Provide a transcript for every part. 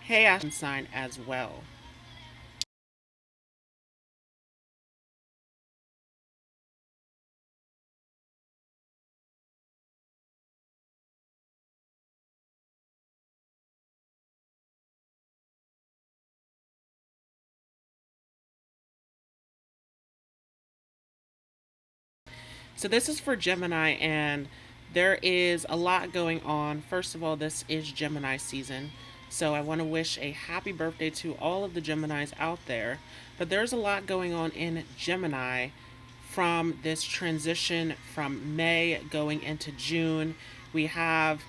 Hey, Ashen sign as well. So this is for Gemini, and there is a lot going on. First of all, this is Gemini season. So I want to wish a happy birthday to all of the Geminis out there. But there's a lot going on in Gemini from this transition from May going into June. We have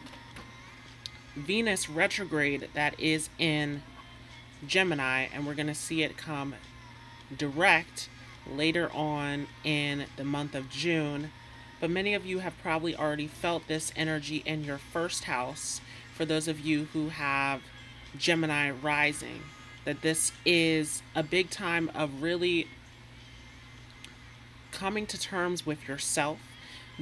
Venus retrograde that is in Gemini, and we're going to see it come direct later on in the month of June. But many of you have probably already felt this energy in your first house. For those of you who have Gemini rising, that this is a big time of really coming to terms with yourself.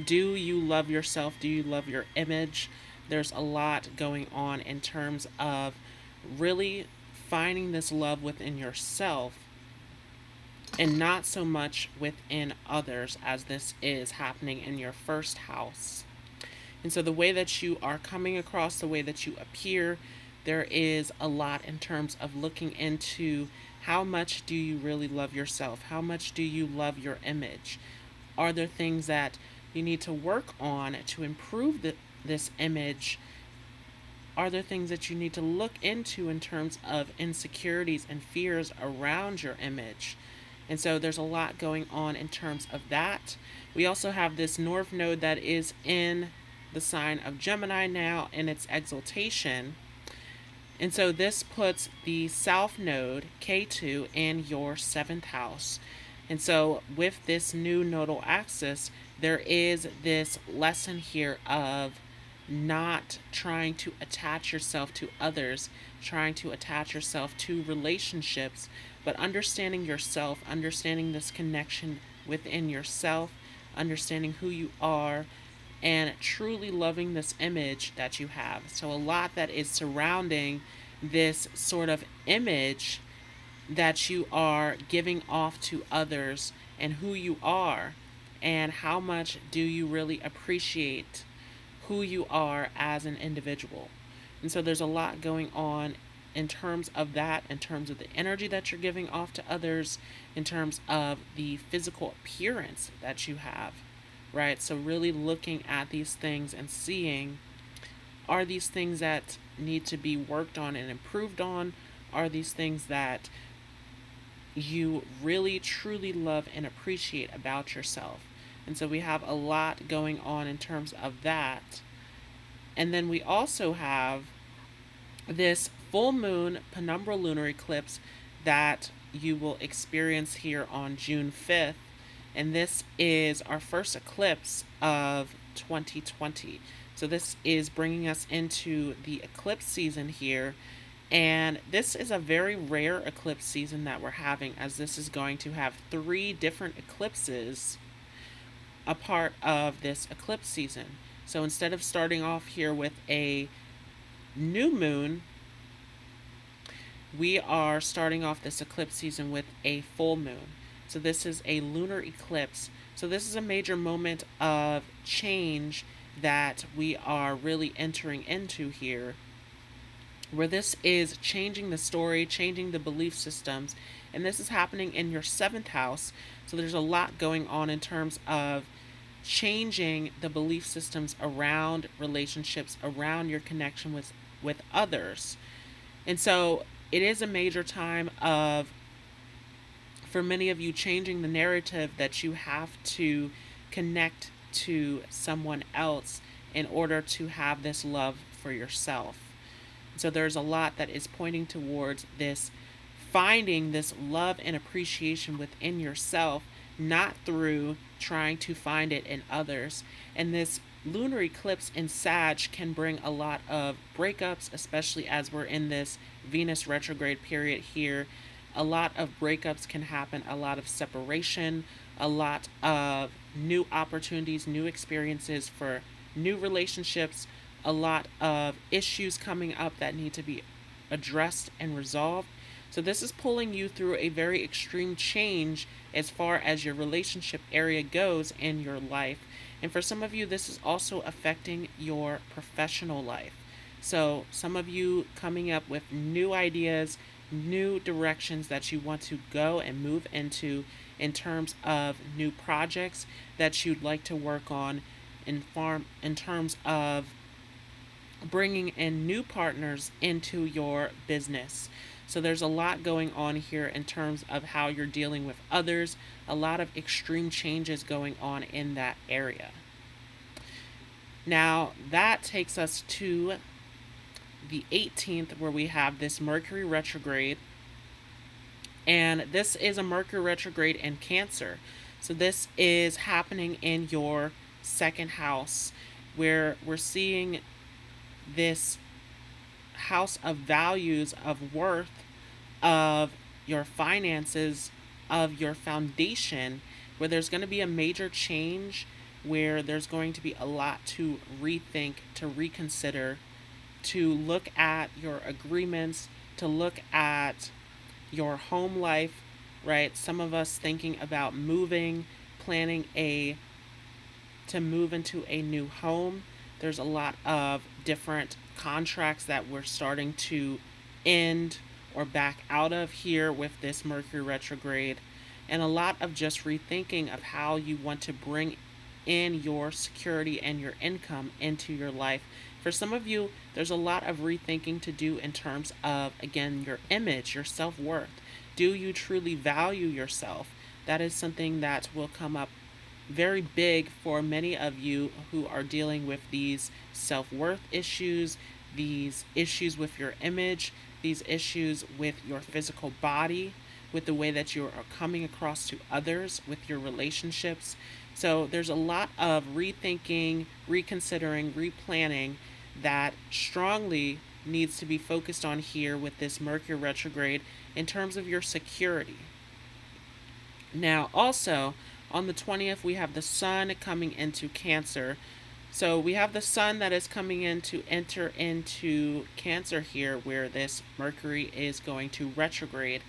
Do you love yourself? Do you love your image? There's a lot going on in terms of really finding this love within yourself and not so much within others, as this is happening in your first house. And so, the way that you are coming across, the way that you appear, there is a lot in terms of looking into how much do you really love yourself? How much do you love your image? Are there things that you need to work on to improve this image? Are there things that you need to look into in terms of insecurities and fears around your image? And so there's a lot going on in terms of that. We also have this North Node that is in the sign of Gemini now in its exaltation. And so this puts the South Node, K2, in your 7th house. And so with this new nodal axis, there is this lesson here of not trying to attach yourself to others, trying to attach yourself to relationships, but understanding yourself, understanding this connection within yourself, understanding who you are, and truly loving this image that you have. So, a lot that is surrounding this sort of image that you are giving off to others, and who you are, and how much do you really appreciate who you are as an individual. And so there's a lot going on in terms of that, in terms of the energy that you're giving off to others, in terms of the physical appearance that you have, right? So really looking at these things and seeing, are these things that need to be worked on and improved on? Are these things that you really truly love and appreciate about yourself? And so we have a lot going on in terms of that. And then we also have this full moon penumbral lunar eclipse that you will experience here on June 5th. And this is our first eclipse of 2020. So this is bringing us into the eclipse season here. And this is a very rare eclipse season that we're having, as this is going to have 3 different eclipses a part of this eclipse season. So instead of starting off here with a new moon, we are starting off this eclipse season with a full moon. So this is a lunar eclipse. So this is a major moment of change that we are really entering into here, where this is changing the story, changing the belief systems, and this is happening in your 7th house. So there's a lot going on in terms of changing the belief systems around relationships, around your connection with others. And so it is a major time of, for many of you, changing the narrative that you have to connect to someone else in order to have this love for yourself. So there's a lot that is pointing towards this, finding this love and appreciation within yourself, not through trying to find it in others. And this lunar eclipse in Sag can bring a lot of breakups, especially as we're in this Venus retrograde period here. A lot of breakups can happen, a lot of separation, a lot of new opportunities, new experiences for new relationships, a lot of issues coming up that need to be addressed and resolved. So, this is pulling you through a very extreme change as far as your relationship area goes in your life. And for some of you, this is also affecting your professional life. So, some of you coming up with new ideas, new directions that you want to go and move into in terms of new projects that you'd like to work on in terms of bringing in new partners into your business. So there's a lot going on here in terms of how you're dealing with others, a lot of extreme changes going on in that area. Now, that takes us to the 18th, where we have this Mercury retrograde. And this is a Mercury retrograde in Cancer. So this is happening in your second house, where we're seeing this house of values, of worth, of your finances, of your foundation, where there's going to be a major change, where there's going to be a lot to rethink, to reconsider, to look at your agreements, to look at your home life, right? Some of us thinking about moving, planning to move into a new home. There's a lot of different contracts that we're starting to end or back out of here with this Mercury retrograde, and a lot of just rethinking of how you want to bring in your security and your income into your life. For some of you, there's a lot of rethinking to do in terms of, again, your image, your self-worth. Do you truly value yourself? That is something that will come up very big for many of you who are dealing with these self-worth issues, these issues with your image, these issues with your physical body, with the way that you are coming across to others, with your relationships. So there's a lot of rethinking, reconsidering, replanning that strongly needs to be focused on here with this Mercury retrograde in terms of your security. Now, also, on the 20th, we have the Sun coming into Cancer. So we have the Sun that is coming in to enter into Cancer here, where this Mercury is going to retrograde.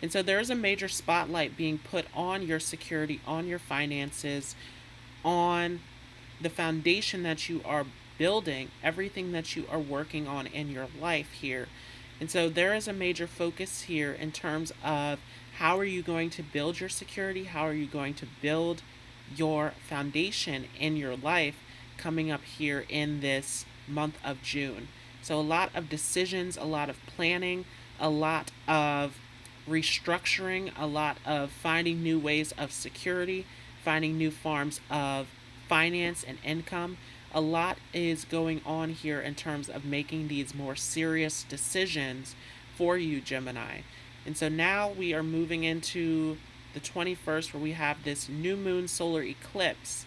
And so there is a major spotlight being put on your security, on your finances, on the foundation that you are building, everything that you are working on in your life here. And so there is a major focus here in terms of how are you going to build your security? How are you going to build your foundation in your life coming up here in this month of June? So a lot of decisions, a lot of planning, a lot of restructuring, a lot of finding new ways of security, finding new forms of finance and income. A lot is going on here in terms of making these more serious decisions for you, Gemini. And so now we are moving into the 21st, where we have this new moon solar eclipse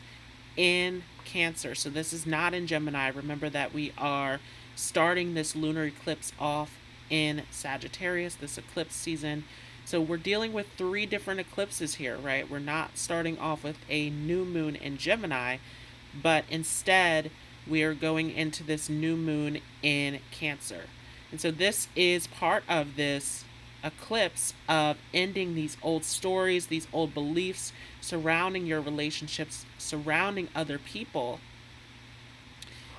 in Cancer. So this is not in Gemini. Remember that we are starting this lunar eclipse off in Sagittarius, this eclipse season. So we're dealing with 3 different eclipses here, right? We're not starting off with a new moon in Gemini, but instead we are going into this new moon in Cancer. And so this is part of this eclipse of ending these old stories, these old beliefs surrounding your relationships, surrounding other people,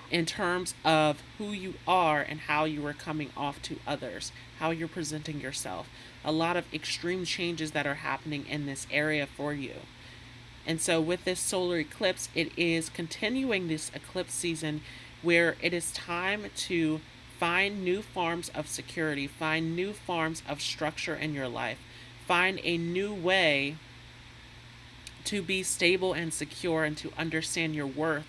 in terms of who you are and how you are coming off to others, how you're presenting yourself. A lot of extreme changes that are happening in this area for you. And so with this solar eclipse, it is continuing this eclipse season where it is time to find new forms of security, find new forms of structure in your life, find a new way to be stable and secure and to understand your worth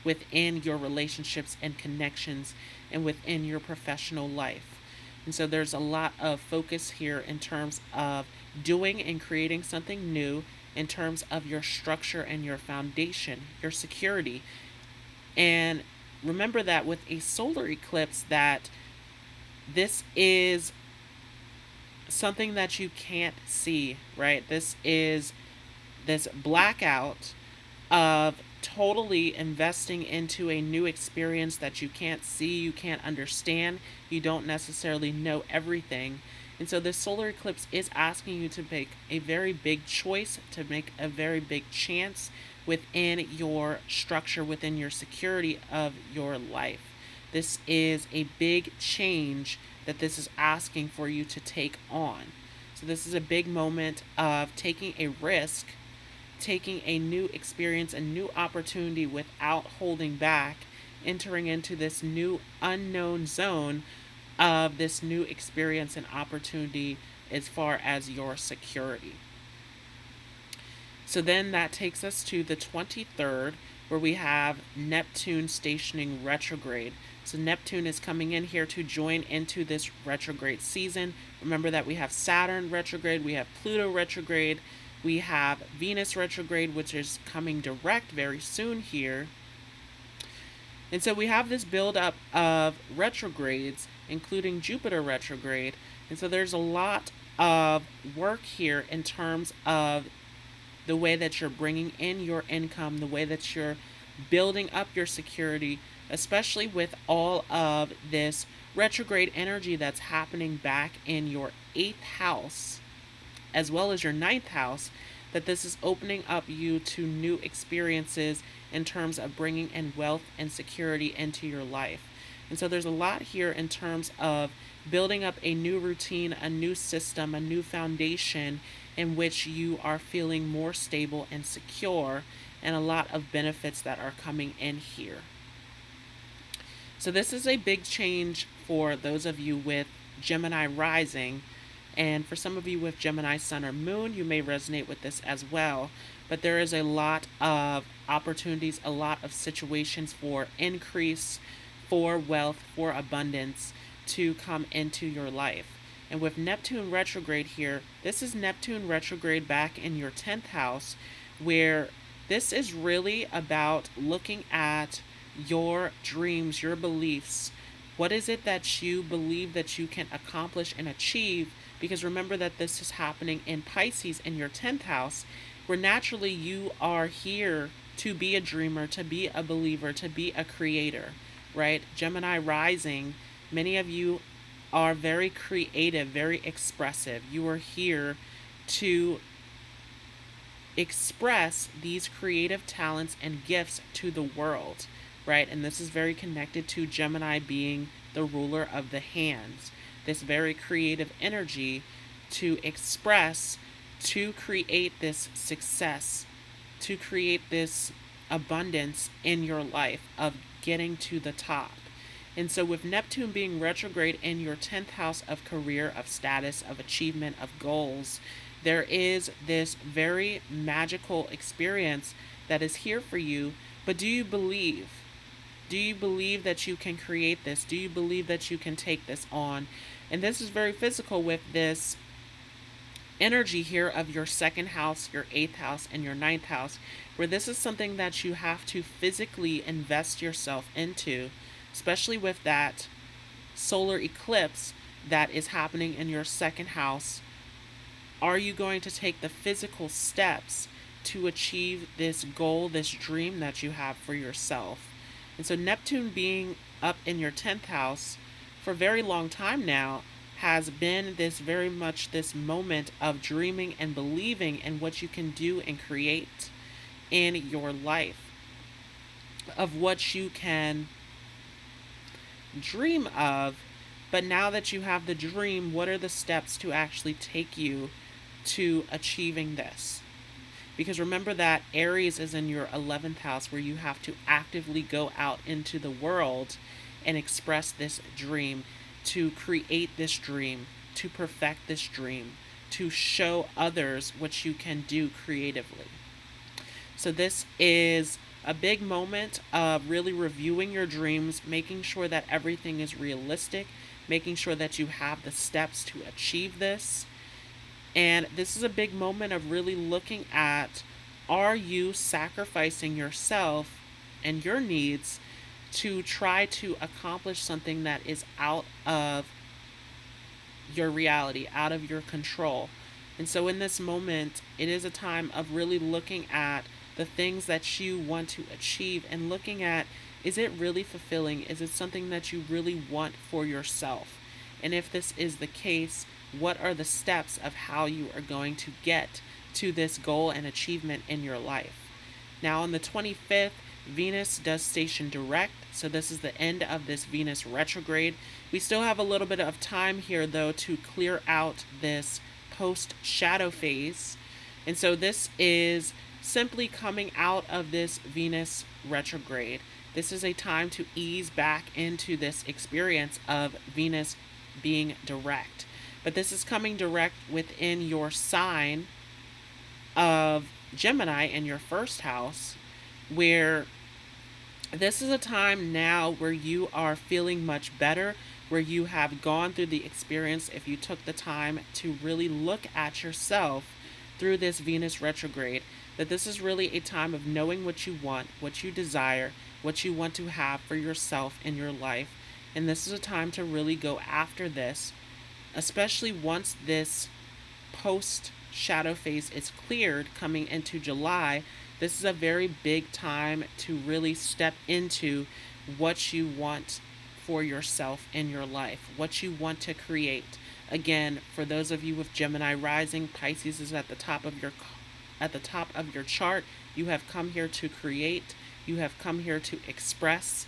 within your relationships and connections and within your professional life. And so there's a lot of focus here in terms of doing and creating something new in terms of your structure and your foundation, your security. And remember that with a solar eclipse, that this is something that you can't see, right? This is this blackout of totally investing into a new experience that you can't see, you can't understand, you don't necessarily know everything. And so this solar eclipse is asking you to make a very big choice, to make a very big chance within your structure, within your security of your life. This is a big change that this is asking for you to take on. So this is a big moment of taking a risk, taking a new experience, a new opportunity without holding back, entering into this new unknown zone of this new experience and opportunity as far as your security. So then that takes us to the 23rd, where we have Neptune stationing retrograde. So Neptune is coming in here to join into this retrograde season. Remember that we have Saturn retrograde, we have Pluto retrograde, we have Venus retrograde, which is coming direct very soon here. And so we have this buildup of retrogrades, including Jupiter retrograde. And so there's a lot of work here in terms of the way that you're bringing in your income, the way that you're building up your security, especially with all of this retrograde energy that's happening back in your 8th house, as well as your 9th house, that this is opening up you to new experiences in terms of bringing in wealth and security into your life. And so there's a lot here in terms of building up a new routine, a new system, a new foundation in which you are feeling more stable and secure, and a lot of benefits that are coming in here. So this is a big change for those of you with Gemini rising, and for some of you with Gemini sun or moon, you may resonate with this as well. But there is a lot of opportunities, a lot of situations for increase, for wealth, for abundance to come into your life. And with Neptune retrograde here, this is Neptune retrograde back in your 10th house, where this is really about looking at your dreams, your beliefs. What is it that you believe that you can accomplish and achieve? Because remember that this is happening in Pisces in your 10th house, where naturally you are here to be a dreamer, to be a believer, to be a creator, right? Gemini rising, many of you are very creative, very expressive. You are here to express these creative talents and gifts to the world, right? And this is very connected to Gemini being the ruler of the hands. This very creative energy to express, to create this success, to create this abundance in your life of getting to the top. And so with Neptune being retrograde in your 10th house of career, of status, of achievement, of goals, there is this very magical experience that is here for you. But do you believe? Do you believe that you can create this? Do you believe that you can take this on? And this is very physical with this energy here of your 2nd house, your 8th house, and your 9th house, where this is something that you have to physically invest yourself into, especially with that solar eclipse that is happening in your 2nd house. Are you going to take the physical steps to achieve this goal, this dream that you have for yourself? And so Neptune being up in your 10th house for a very long time now has been this very much this moment of dreaming and believing in what you can do and create in your life, of what you can dream of. But now that you have the dream, what are the steps to actually take you to achieving this? Because remember that Aries is in your 11th house, where you have to actively go out into the world and express this dream, to create this dream, to perfect this dream, to show others what you can do creatively. So this is a big moment of really reviewing your dreams, making sure that everything is realistic, making sure that you have the steps to achieve this. And this is a big moment of really looking at, are you sacrificing yourself and your needs to try to accomplish something that is out of your reality, out of your control. And so in this moment, it is a time of really looking at the things that you want to achieve and looking at, is it really fulfilling? Is it something that you really want for yourself? And if this is the case, what are the steps of how you are going to get to this goal and achievement in your life? Now, on the 25th, Venus does station direct, so this is the end of this Venus retrograde. We still have a little bit of time here, though, to clear out this post-shadow phase. And so this is simply coming out of this Venus retrograde. This is a time to ease back into this experience of Venus being direct. But this is coming direct within your sign of Gemini in your first house, where this is a time now where you are feeling much better, where you have gone through the experience, if you took the time to really look at yourself through this Venus retrograde, that this is really a time of knowing what you want, what you desire, what you want to have for yourself in your life. And this is a time to really go after this, especially once this post-shadow phase is cleared coming into July. This is a very big time to really step into what you want for yourself in your life, what you want to create. Again, for those of you with Gemini rising, Pisces is at the top of your chart. You have come here to create. You have come here to express.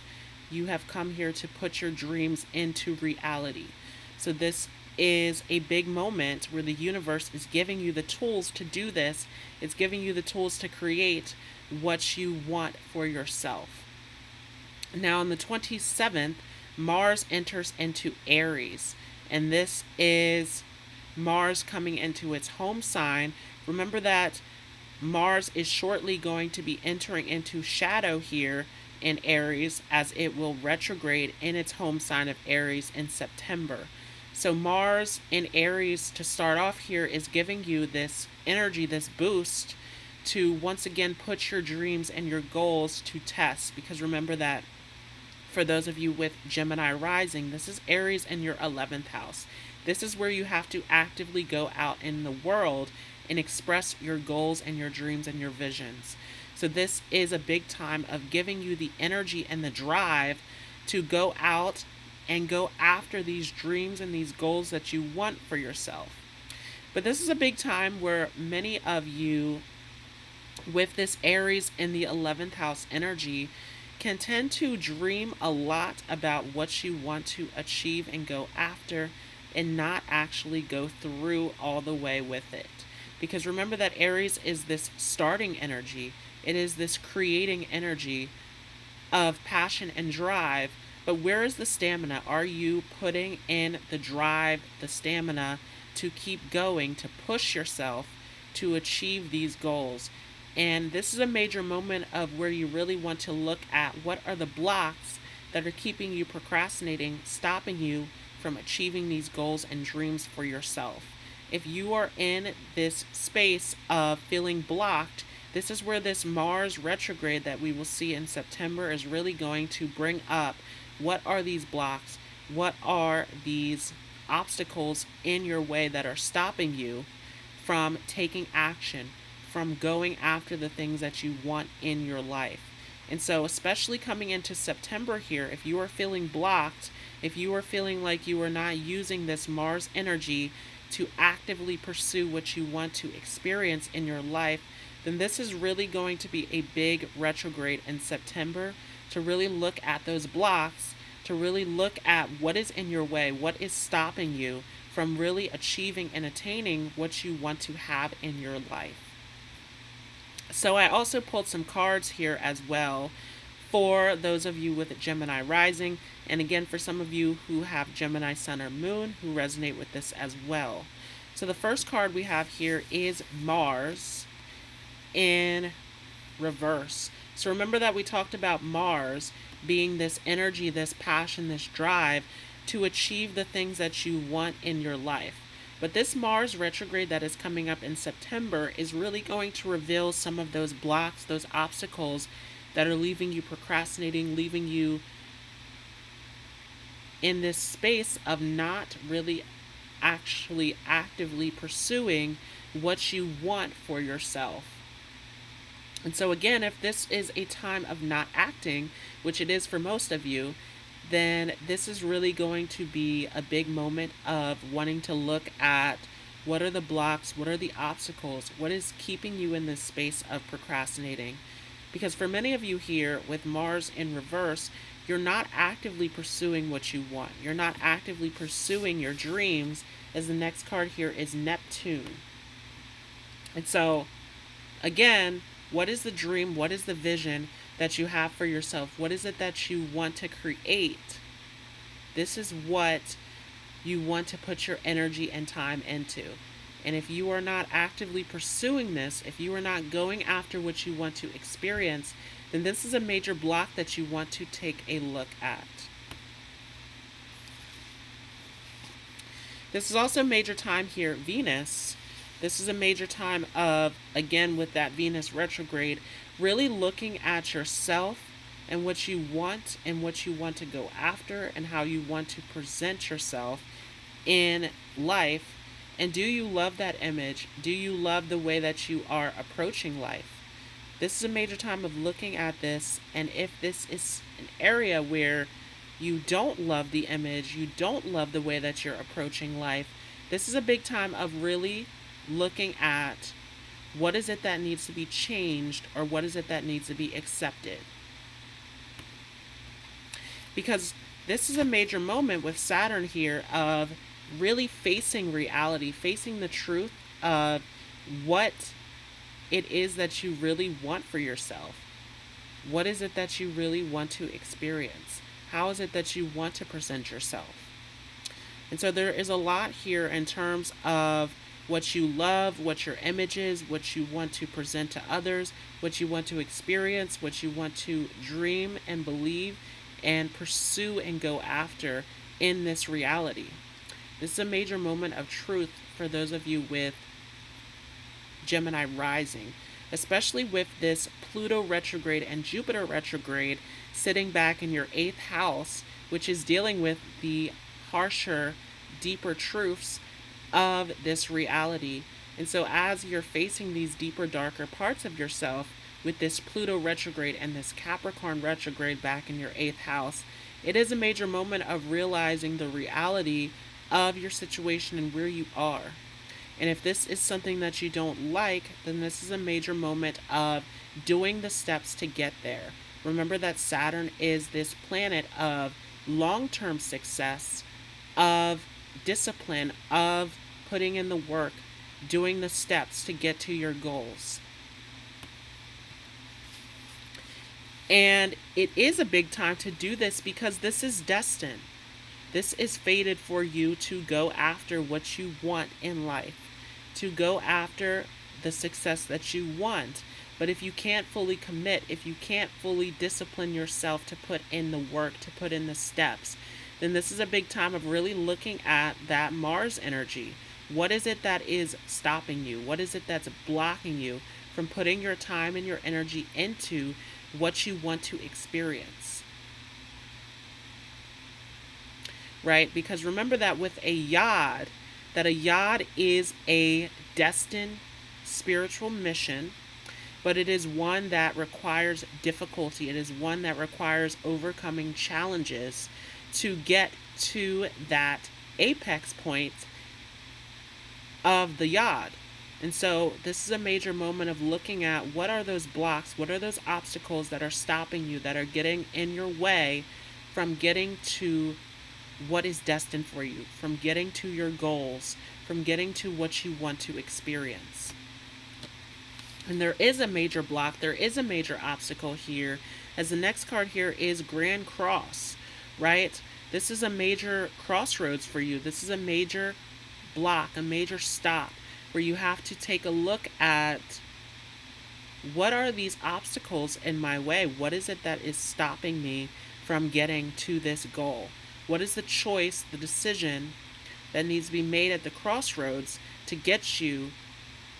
You have come here to put your dreams into reality. So this is a big moment where the universe is giving you the tools to do this. It's giving you the tools to create what you want for yourself. Now on the 27th, Mars enters into Aries, and this is Mars coming into its home sign. Remember that Mars is shortly going to be entering into shadow here in Aries, as it will retrograde in its home sign of Aries in September. So Mars in Aries to start off here is giving you this energy, this boost to once again put your dreams and your goals to test. Because remember that for those of you with Gemini rising, this is Aries in your 11th house. This is where you have to actively go out in the world and express your goals and your dreams and your visions. So this is a big time of giving you the energy and the drive to go out and go after these dreams and these goals that you want for yourself. But this is a big time where many of you with this Aries in the 11th house energy can tend to dream a lot about what you want to achieve and go after, and not actually go through all the way with it. Because remember that Aries is this starting energy. It is this creating energy of passion and drive. But where is the stamina? Are you putting in the drive, the stamina to keep going, to push yourself to achieve these goals? And this is a major moment of where you really want to look at what are the blocks that are keeping you procrastinating, stopping you from achieving these goals and dreams for yourself. If you are in this space of feeling blocked, this is where this Mars retrograde that we will see in September is really going to bring up what are these blocks, what are these obstacles in your way that are stopping you from taking action, from going after the things that you want in your life. And so especially coming into September here, if you are feeling blocked, if you are feeling like you are not using this Mars energy to actively pursue what you want to experience in your life, then this is really going to be a big retrograde in September to really look at those blocks, to really look at what is in your way, what is stopping you from really achieving and attaining what you want to have in your life. So I also pulled some cards here as well for those of you with Gemini rising, and again for some of you who have Gemini sun or moon who resonate with this as well. So the first card we have here is Mars in reverse. So remember that we talked about Mars being this energy, this passion, this drive to achieve the things that you want in your life. But this Mars retrograde that is coming up in September is really going to reveal some of those blocks, those obstacles that are leaving you procrastinating, leaving you in this space of not really actually actively pursuing what you want for yourself. And so again, if this is a time of not acting, which it is for most of you, then this is really going to be a big moment of wanting to look at what are the blocks, what are the obstacles, what is keeping you in this space of procrastinating. Because for many of you here with Mars in reverse, you're not actively pursuing what you want. You're not actively pursuing your dreams, as the next card here is Neptune. And so, again, what is the dream? What is the vision that you have for yourself? What is it that you want to create? This is what you want to put your energy and time into. And if you are not actively pursuing this, if you are not going after what you want to experience, then this is a major block that you want to take a look at. This is also a major time here, Venus. This is a major time of, again, with that Venus retrograde, really looking at yourself and what you want to go after and how you want to present yourself in life. And do you love that image? Do you love the way that you are approaching life? This is a major time of looking at this, and if this is an area where you don't love the image, you don't love the way that you're approaching life, this is a big time of really looking at what is it that needs to be changed, or what is it that needs to be accepted. Because this is a major moment with Saturn here of really facing reality, facing the truth of what it is that you really want for yourself. What is it that you really want to experience? How is it that you want to present yourself? And so there is a lot here in terms of what you love, what your image is, what you want to present to others, what you want to experience, what you want to dream and believe and pursue and go after in this reality. This is a major moment of truth for those of you with Gemini rising, especially with this Pluto retrograde and Jupiter retrograde sitting back in your 8th house, which is dealing with the harsher, deeper truths of this reality. And so as you're facing these deeper, darker parts of yourself with this Pluto retrograde and this Capricorn retrograde back in your 8th house, it is a major moment of realizing the reality of your situation and where you are. And if this is something that you don't like, then this is a major moment of doing the steps to get there. Remember that Saturn is this planet of long-term success, of discipline, of putting in the work, doing the steps to get to your goals. And it is a big time to do this because this is destined. This is fated for you to go after what you want in life, to go after the success that you want. But if you can't fully commit, if you can't fully discipline yourself to put in the work, to put in the steps, then this is a big time of really looking at that Mars energy. What is it that is stopping you? What is it that's blocking you from putting your time and your energy into what you want to experience? Right? Because remember that with a yod, that a yod is a destined spiritual mission, but it is one that requires difficulty. It is one that requires overcoming challenges to get to that apex point of the yod. And so this is a major moment of looking at what are those blocks, what are those obstacles that are stopping you, that are getting in your way from getting to what is destined for you, from getting to your goals, from getting to what you want to experience. And there is a major block, there is a major obstacle here, as the next card here is Grand Cross, right? This is a major crossroads for you. This is a major block, a major stop, where you have to take a look at what are these obstacles in my way? What is it that is stopping me from getting to this goal? What is the choice, the decision that needs to be made at the crossroads to get you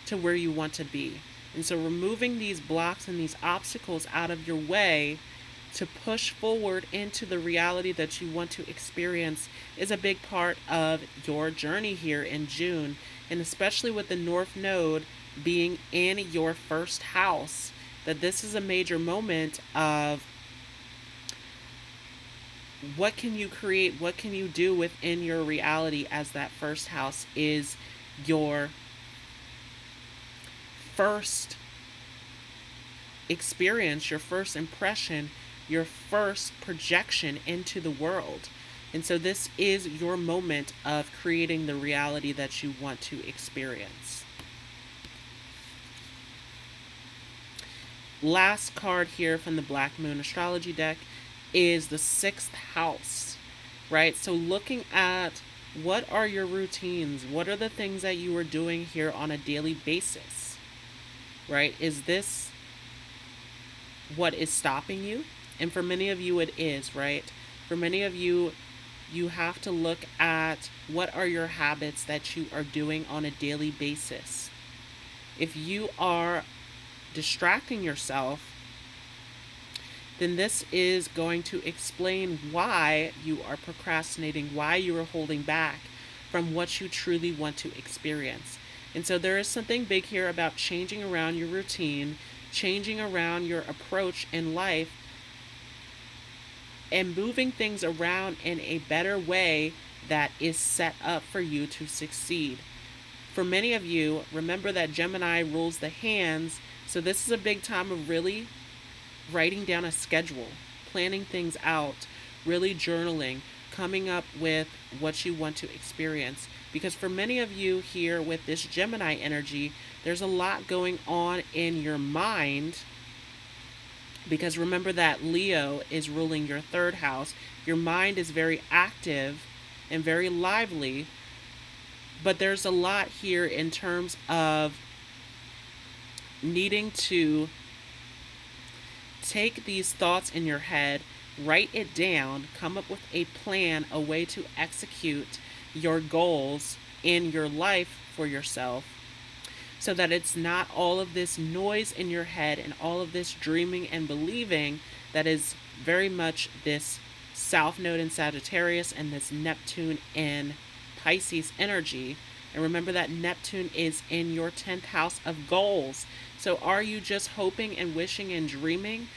to where you want to be? And so removing these blocks and these obstacles out of your way to push forward into the reality that you want to experience is a big part of your journey here in June. And especially with the North Node being in your first house, that this is a major moment of what can you create, what can you do within your reality, as that first house is your first experience, your first impression, your first projection into the world. And so this is your moment of creating the reality that you want to experience. Last card here from the Black Moon Astrology deck is the 6th house, right? So looking at what are your routines, what are the things that you are doing here on a daily basis, right? Is this what is stopping you? And for many of you, it is, right? For many of you, you have to look at what are your habits that you are doing on a daily basis. If you are distracting yourself, then this is going to explain why you are procrastinating, why you are holding back from what you truly want to experience. And so there is something big here about changing around your routine, changing around your approach in life, and moving things around in a better way that is set up for you to succeed. For many of you, remember that Gemini rules the hands, so this is a big time of really writing down a schedule, planning things out, really journaling, coming up with what you want to experience. Because for many of you here with this Gemini energy, there's a lot going on in your mind. Because remember that Leo is ruling your 3rd house. Your mind is very active and very lively. But there's a lot here in terms of needing to take these thoughts in your head, write it down, come up with a plan, a way to execute your goals in your life for yourself, so that it's not all of this noise in your head and all of this dreaming and believing that is very much this South Node in Sagittarius and this Neptune in Pisces energy. And remember that Neptune is in your 10th house of goals. So are you just hoping and wishing and dreaming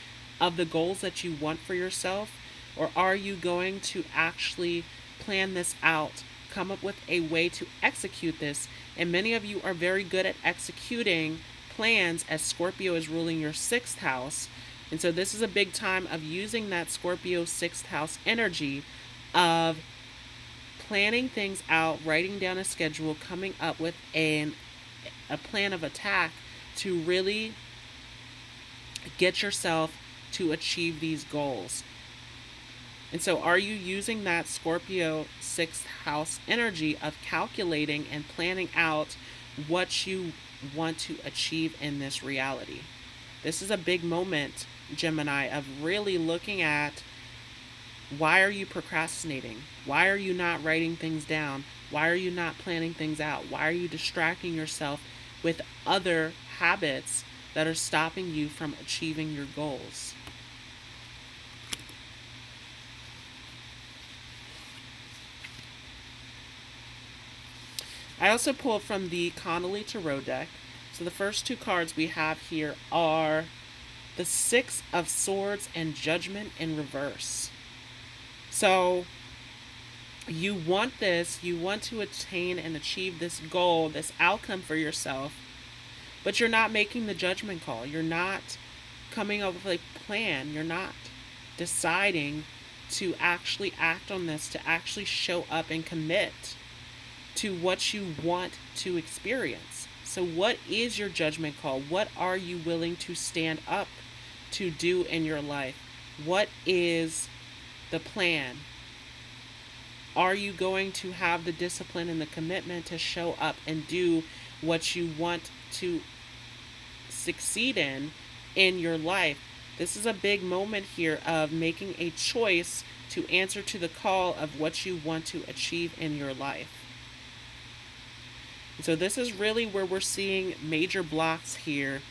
of the goals that you want for yourself? Or are you going to actually plan this out, come up with a way to execute this? And many of you are very good at executing plans, as Scorpio is ruling your 6th house. And so this is a big time of using that Scorpio 6th house energy of planning things out, writing down a schedule, coming up with a plan of attack to really get yourself to achieve these goals. And so are you using that Scorpio 6th house energy of calculating and planning out what you want to achieve in this reality? This is a big moment, Gemini, of really looking at why are you procrastinating? Why are you not writing things down? Why are you not planning things out? Why are you distracting yourself with other habits that are stopping you from achieving your goals? I also pulled from the Connolly Tarot deck. So the first 2 cards we have here are the 6 of Swords and Judgment in reverse. So you want this, you want to attain and achieve this goal, this outcome for yourself, but you're not making the judgment call. You're not coming up with a plan. You're not deciding to actually act on this, to actually show up and commit to what you want to experience. So what is your judgment call? What are you willing to stand up to do in your life? What is the plan? Are you going to have the discipline and the commitment to show up and do what you want to succeed in your life? This is a big moment here of making a choice to answer to the call of what you want to achieve in your life. So this is really where we're seeing major blocks here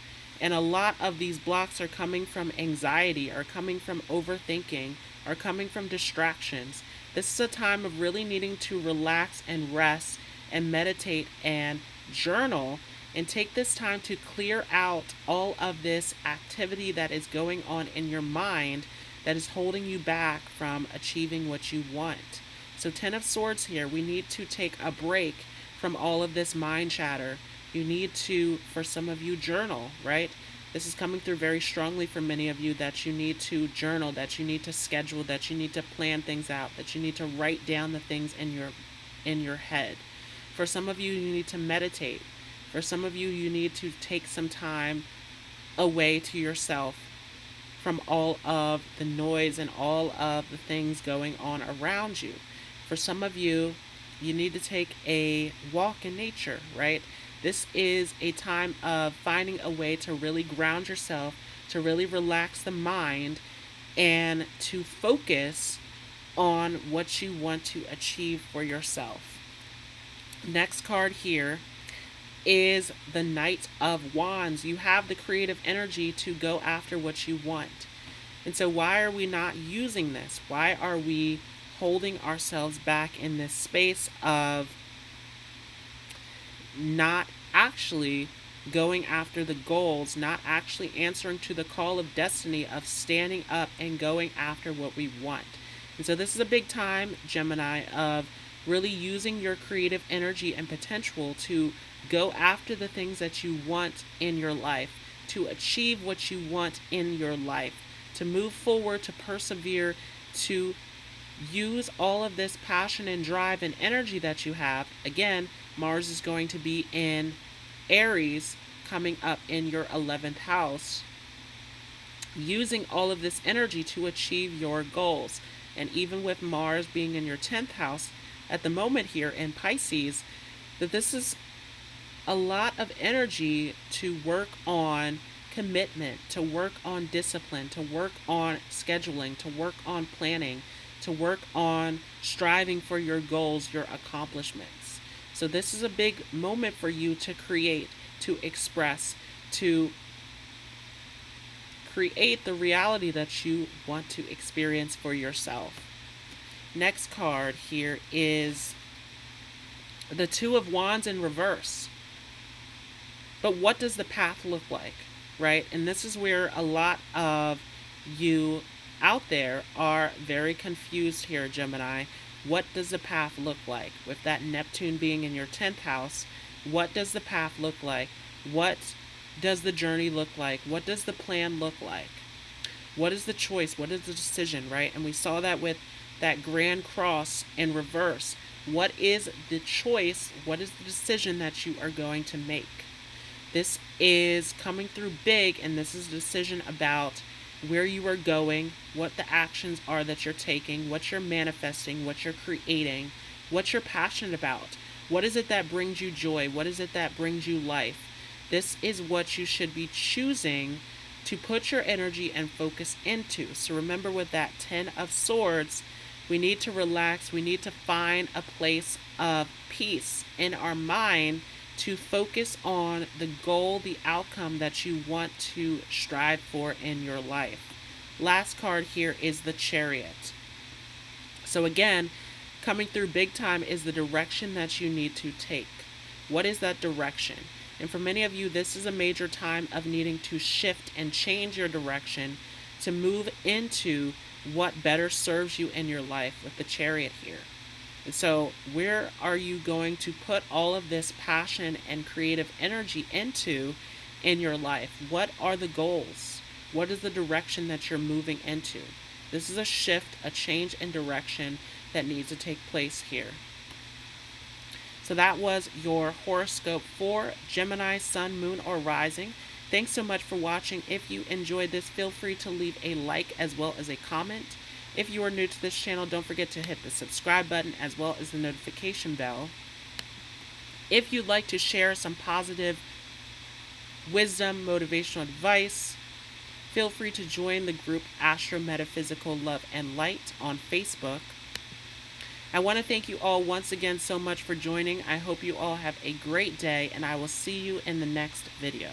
And a lot of these blocks are coming from anxiety, are coming from overthinking, are coming from distractions. This is a time of really needing to relax and rest and meditate and journal and take this time to clear out all of this activity that is going on in your mind that is holding you back from achieving what you want. So 10 of Swords here, we need to take a break from all of this mind chatter. You need to, for some of you, journal, right? This is coming through very strongly for many of you, that you need to journal, that you need to schedule, that you need to plan things out, that you need to write down the things in your head. For some of you, you need to meditate. For some of you, you need to take some time away to yourself from all of the noise and all of the things going on around you. For some of you, you need to take a walk in nature, right? This is a time of finding a way to really ground yourself, to really relax the mind, and to focus on what you want to achieve for yourself. Next card here is the Knight of Wands. You have the creative energy to go after what you want. And so why are we not using this? Why are we holding ourselves back in this space of not actually going after the goals, not actually answering to the call of destiny of standing up and going after what we want? And so this is a big time, Gemini, of really using your creative energy and potential to go after the things that you want in your life, to achieve what you want in your life, to move forward, to persevere, to use all of this passion and drive and energy that you have. Again, Mars is going to be in Aries, coming up in your 11th house, using all of this energy to achieve your goals. And even with Mars being in your 10th house at the moment here in Pisces, that this is a lot of energy to work on commitment, to work on discipline, to work on scheduling, to work on planning, to work on striving for your goals, your accomplishments. So this is a big moment for you to create, to express, to create the reality that you want to experience for yourself. Next card here is the Two of Wands in reverse. But what does the path look like, right? And this is where a lot of you out there are very confused here, Gemini. What does the path look like? With that Neptune being in your 10th house, what does the path look like? What does the journey look like? What does the plan look like? What is the choice? What is the decision, right? And we saw that with that Grand Cross in reverse. What is the choice? What is the decision that you are going to make? This is coming through big, and this is a decision about where you are going, what the actions are that you're taking, what you're manifesting, what you're creating, what you're passionate about. What is it that brings you joy? What is it that brings you life? This is what you should be choosing to put your energy and focus into. So remember, with that 10 of Swords, we need to relax. We need to find a place of peace in our mind to focus on the goal, the outcome that you want to strive for in your life. Last card here is the Chariot. So again, coming through big time is the direction that you need to take. What is that direction? And for many of you, this is a major time of needing to shift and change your direction to move into what better serves you in your life with the Chariot here. And so where are you going to put all of this passion and creative energy into in your life? What are the goals? What is the direction that you're moving into? This is a shift, a change in direction that needs to take place here. So that was your horoscope for Gemini, Sun, Moon, or Rising. Thanks so much for watching. If you enjoyed this, feel free to leave a like as well as a comment. If you are new to this channel, don't forget to hit the subscribe button as well as the notification bell. If you'd like to share some positive wisdom, motivational advice, feel free to join the group Astro Metaphysical Love and Light on Facebook. I want to thank you all once again so much for joining. I hope you all have a great day, and I will see you in the next video.